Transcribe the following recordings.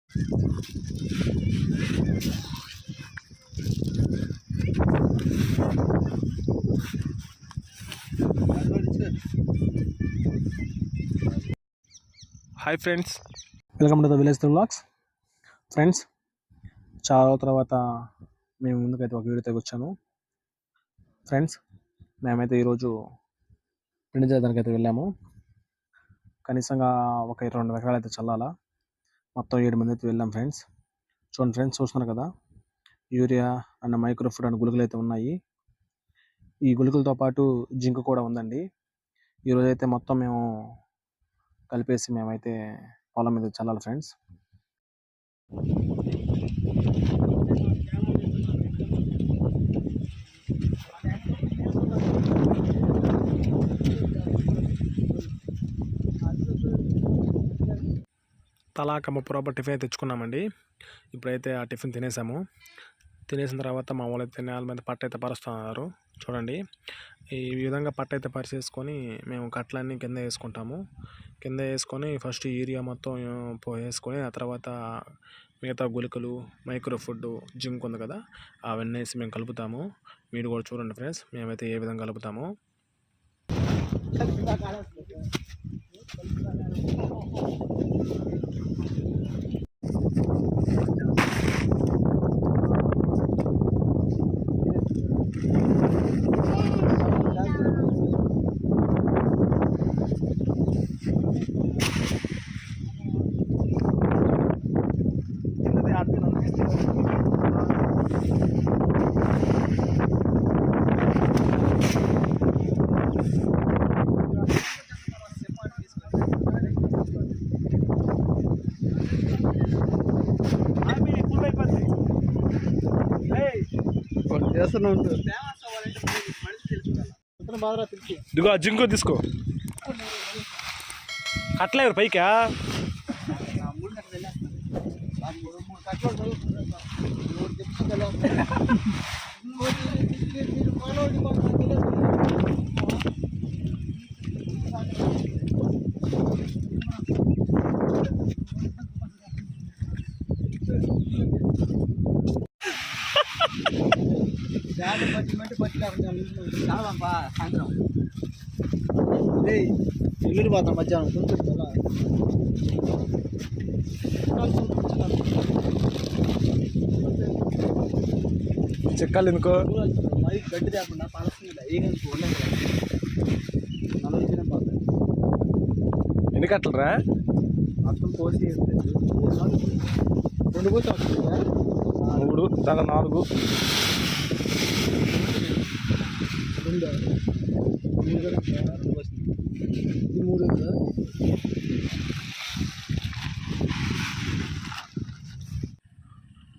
Hi friends, welcome to the village vlogs. Friends, చాలా తర్వాత మేము ముందుకైతే ఒక వీడియోతో వచ్చాను. ఫ్రెండ్స్, మేమైతే ఈరోజు పిండి చేద్దానికి అయితే వెళ్ళాము. కనీసంగా ఒక 2 ఎకరాలు అయితే చల్లాలా. మొత్తం 7 మంది అయితే వెళ్ళాం. ఫ్రెండ్స్ చూడండి, ఫ్రెండ్స్ చూస్తున్నారు కదా, యూరియా అండ్ మైక్రోఫుడ్ అండ్ గుళికలు అయితే ఉన్నాయి. ఈ గుళికలతో పాటు జింక్ కూడా ఉందండి. ఈరోజు అయితే మొత్తం మేము కలిపేసి మేమైతే పొలం మీద చల్లాలి. ఫ్రెండ్స్, తలాక 30 రూపాయలు టిఫిన్ తెచ్చుకున్నామండి. ఇప్పుడైతే ఆ టిఫిన్ తినేసాము. తినేసిన తర్వాత మా వాళ్ళు అయితే నేల మీద పట్ట అయితే పరుస్తున్నారు. చూడండి, ఈ విధంగా పట్ట అయితే పరిచేసుకొని మేము కట్లన్నీ కింద వేసుకుంటాము. కింద వేసుకొని ఫస్ట్ యూరియా మొత్తం వేసుకొని ఆ తర్వాత మిగతా గుళికలు, మైక్రోఫుడ్, జింక్ ఉంది కదా, అవన్నీ వేసి మేము కలుపుతాము. మీరు కూడా చూడండి ఫ్రెండ్స్, మేమైతే ఏ విధంగా కలుపుతాము. ఇదిగో జింకు తీసుకో. కట్టలేరు పైకా. సాయంత్రం ఇల్లు పోతాం మధ్యాహ్నం చెక్కాలి ఎందుకో మరి గడ్డి తేకుండా పాలస్తుంది. ఎన్ని కట్టలరా? మొత్తం పోసి 2 పోసి 3 దాని 4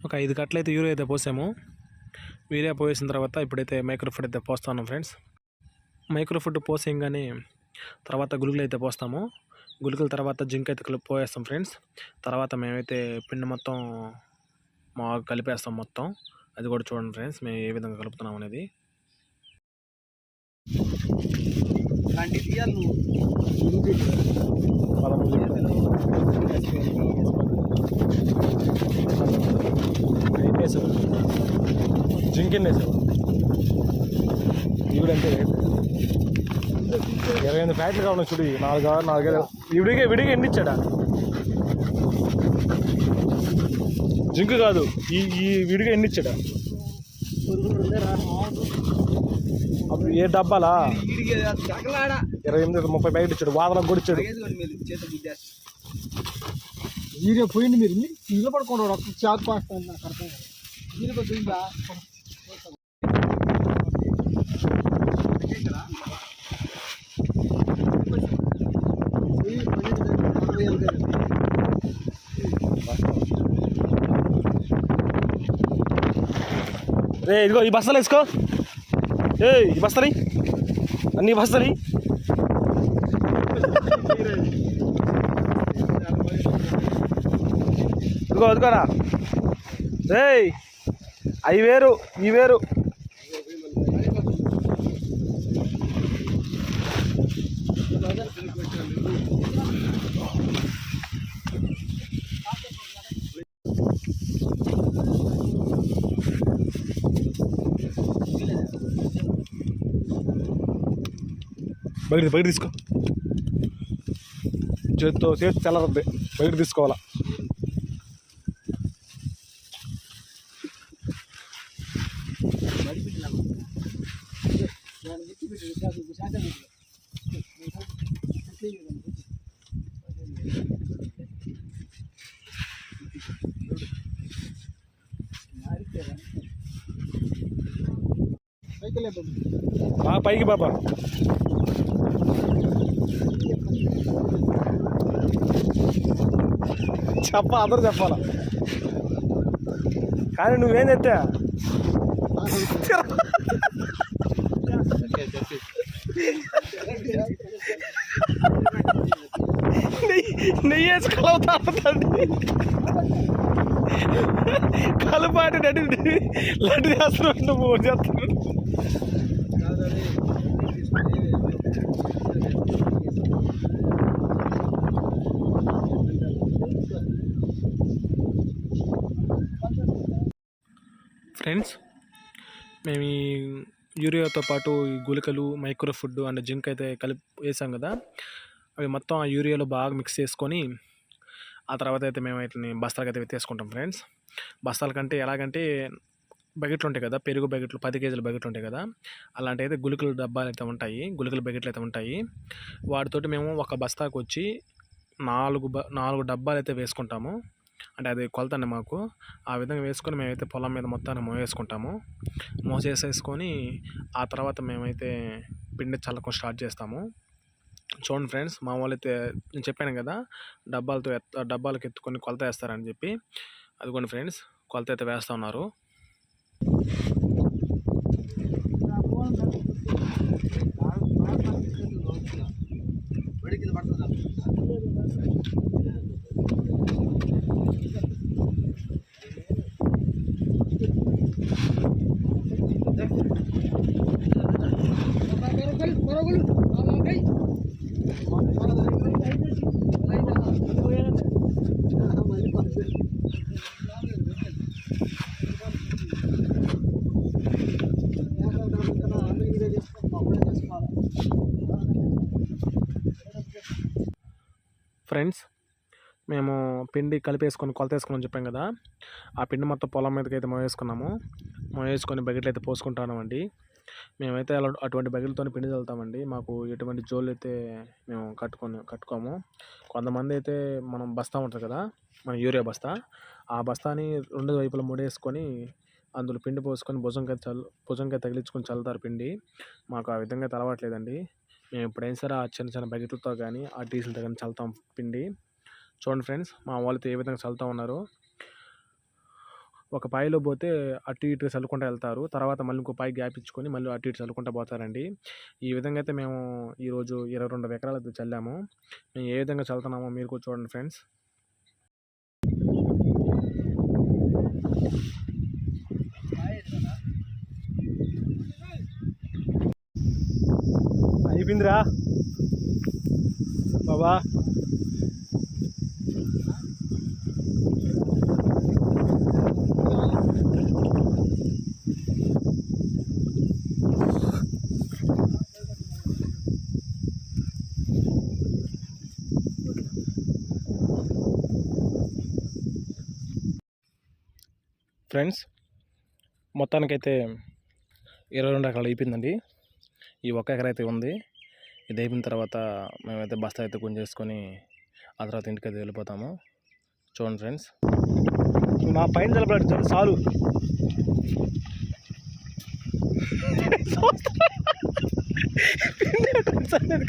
ఒక 5 కట్టలు అయితే యూరియా అయితే పోసాము. యూరియా పోసిన తర్వాత ఇప్పుడైతే మైక్రోఫుడ్ అయితే పోస్తాను. ఫ్రెండ్స్, మైక్రోఫుడ్ పోసేయంగానే తర్వాత గుళికలు అయితే పోస్తాము. గుళికల తర్వాత జింక్ అయితే పోయేస్తాం. ఫ్రెండ్స్, తర్వాత మేమైతే పిండి మొత్తం కలిపేస్తాం మొత్తం. అది కూడా చూడండి ఫ్రెండ్స్, మేము ఏ విధంగా కలుపుతున్నాం అనేది. జింక్ ఎన్ని వేసావు? ఇవి అంటే 28 ప్యాకెట్లు కావాలి. చూడు, 4 విడిగా ఎన్ని ఇచ్చాడా? జింక్ కాదు, ఈ విడిగా ఎన్ని ఇచ్చాడా? అప్పుడు ఏ డబ్బాలా 28 30 ప్యాకెట్ ఇచ్చాడు. వాదనకు కూడా ఇచ్చాడు. యూరియా పోయింది. మీరు ఇల్లు పడుకోండి. ఒక్క చేత పాస్తాను. నాకు అర్థం కాదు. యూరియా పోయిందా? రే, ఇదిగో ఈ బస్తాలు వేసుకో. ఈ బస్తాలి అన్ని బస్తాలి. ఇదిగో అదిగోరా. రే, అవి వేరు, ఈ వేరు. బయట తీసుకో, చేతి చల్లరద్ది, బయట తీసుకోవాలా. పైకి బాబా, అందరూ చెప్పాలా. కానీ నువ్వేం చెప్తా నెయ్యి వేసి కలవుతా కలుపాటి లడ్డు చేస్తున్నాడు, నువ్వు చేస్తున్నాడు. ఫ్రెండ్స్, మేము ఈ యూరియాతో పాటు ఈ గుళికలు, మైక్రో ఫుడ్ అండ్ జింక్ అయితే కలిపి వేసాం కదా, అవి మొత్తం ఆ యూరియాలో బాగా మిక్స్ చేసుకొని ఆ తర్వాత అయితే మేము వీటిని బస్తాలకు అయితే తీసుకుంటాం ఫ్రెండ్స్. బస్తాల కంటే ఎలాగంటే బకెట్లు ఉంటాయి కదా, పెరుగు బకెట్లు 10 కేజీల బకెట్లు ఉంటాయి కదా, అలాంటి అయితే గుళికల డబ్బాలు అయితే ఉంటాయి, గుళికల బకెట్లు అయితే ఉంటాయి. వాటితోటి మేము ఒక బస్తాకు వచ్చి 4 డబ్బాలు అయితే వేసుకుంటాము. అంటే అది కొలతండి మాకు. ఆ విధంగా వేసుకొని మేమైతే పొలం మీద మొత్తాన్ని మోసేసుకుంటాము. మోసేసుకొని ఆ తర్వాత మేమైతే పిండి చల్లకం స్టార్ట్ చేస్తాము. చూడండి ఫ్రెండ్స్, మా వాళ్ళు అయితే నేను చెప్పాను కదా డబ్బాలకు ఎత్తుకొని కొలత వేస్తారని చెప్పి, అదిగోండి ఫ్రెండ్స్, కొలత అయితే వేస్తూ ఉన్నారు. ఫ్రెండ్స్, మేము పిండి కలిపేసుకొని కొలత వేసుకుని చెప్పాం కదా, ఆ పిండి మొత్తం పొలం మీదకి అయితే మోవేసుకొని బకెట్లు అయితే పోసుకుంటామండి. మేమైతే అటువంటి బకెట్లతో పిండి చల్లుతామండి. మాకు ఎటువంటి జోళ్ళు అయితే మేము కట్టుకోము. కొంతమంది అయితే మనం బస్తా ఉంటుంది కదా, మన యూరియా బస్తా, ఆ బస్తాని 2 వైపులా ముడేసుకొని అందులో పిండి పోసుకొని భుజంగా తగిలించుకొని చల్లుతారు పిండి. మాకు ఆ విధంగా అయితే అలవాట్లేదండి. మేము ఎప్పుడైనా సరే ఆ చిన్న బకెట్లతో కానీ ఆ డీజిల్తో కానీ చల్లుతాం పిండి. చూడండి ఫ్రెండ్స్, మా వాళ్ళతో ఏ విధంగా చల్లుతూ ఉన్నారు. ఒక పాయిలో పోతే అటు ఇటు చల్లుకుంటూ వెళ్తారు, తర్వాత మళ్ళీ ఇంకో పాయి గ్యాప్ ఇచ్చుకొని మళ్ళీ అటు ఇటు చల్లుకుంటూ పోతారండి. ఈ విధంగా అయితే మేము ఈరోజు 22 ఎకరాలు చల్లాము. మేము ఏ విధంగా చల్లుతున్నామో మీరు కూడా చూడండి ఫ్రెండ్స్. అయిపోయిందిరా బాబా. ఫ్రెండ్స్, మొత్తానికైతే 22 ఎకరాలు అయిపోయిందండి. ఈ 1 ఎకరా అయితే ఉంది. ఇది అయిపోయిన తర్వాత మేమైతే బస్తా అయితే గుంజేసుకొని ఆ తర్వాత ఇంటికి అయితే వెళ్ళిపోతాము. చూడండి ఫ్రెండ్స్, నా పైన జలపడాడు చాలు.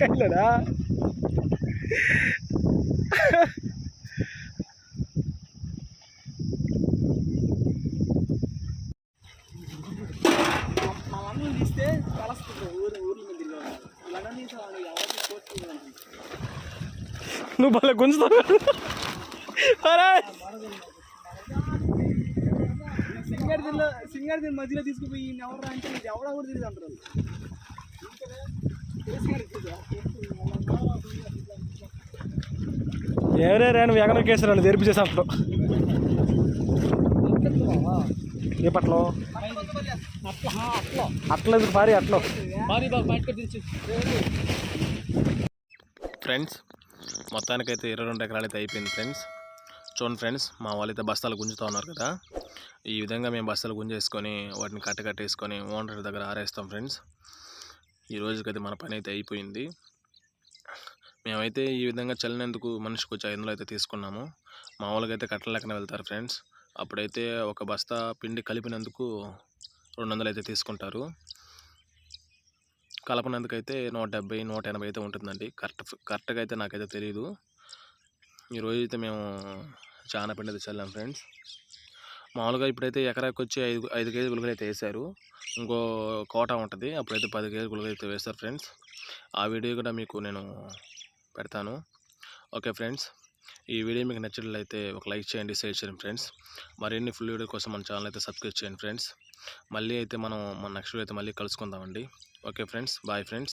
కైలేదా నువ్వు భలే గుంజుతావు. సింగర్ మధ్యలో తీసుకుపోయి ఎవరు అంటే ఎవడ కూడా తెలియదు అంటారు. ఎవరే నువ్వు ఎక్కడ కేసు తెరిపి చేసా. ఏ పట్లో అట్లా ఎందుకు భారీ అట్లో ఫ్రెండ్స్ మొత్తానికైతే 22 ఎకరాలు అయితే అయిపోయింది ఫ్రెండ్స్. చూడండి ఫ్రెండ్స్, మా వాళ్ళైతే బస్తాలు గుంజుతూ ఉన్నారు కదా. ఈ విధంగా మేము బస్తాలు గుంజేసుకొని వాటిని కట్టేసుకొని ఓనర్ దగ్గర ఆరేస్తాం ఫ్రెండ్స్. ఈ రోజుకైతే మన పని అయితే అయిపోయింది. మేమైతే ఈ విధంగా చల్లినందుకు మనిషికి వచ్చి 500 అయితే తీసుకున్నాము. మామూలుగా అయితే కట్టల లెక్కన వెళ్తారు ఫ్రెండ్స్. అప్పుడైతే ఒక బస్తా పిండి కలిపినందుకు 200 అయితే తీసుకుంటారు. కలపనందుకైతే 170, 180 అయితే ఉంటుందండి. కరెక్ట్గా అయితే నాకైతే తెలియదు. ఈరోజు అయితే మేము చాలా పిండి అయితే చల్లాం ఫ్రెండ్స్. మామూలుగా ఇప్పుడైతే ఎకరాకి వచ్చి 5 కేజీ గుళికలు అయితే వేశారు. ఇంకో కోట ఉంటుంది, అప్పుడైతే 10 కేజీ గుళికలు అయితే వేస్తారు ఫ్రెండ్స్. ఆ వీడియో కూడా మీకు నేను పెడతాను. ఓకే ఫ్రెండ్స్, ఈ వీడియో మీకు నచ్చినట్లయితే ఒక లైక్ చేయండి, షేర్ చేయండి ఫ్రెండ్స్. మరిన్ని ఫుల్ వీడియో కోసం మన ఛానల్ అయితే సబ్స్క్రైబ్ చేయండి ఫ్రెండ్స్. మళ్ళీ అయితే మనం మన నెక్స్ట్ వీడియో అయితే మళ్ళీ కలుసుకుందామండి. Okay friends, bye friends.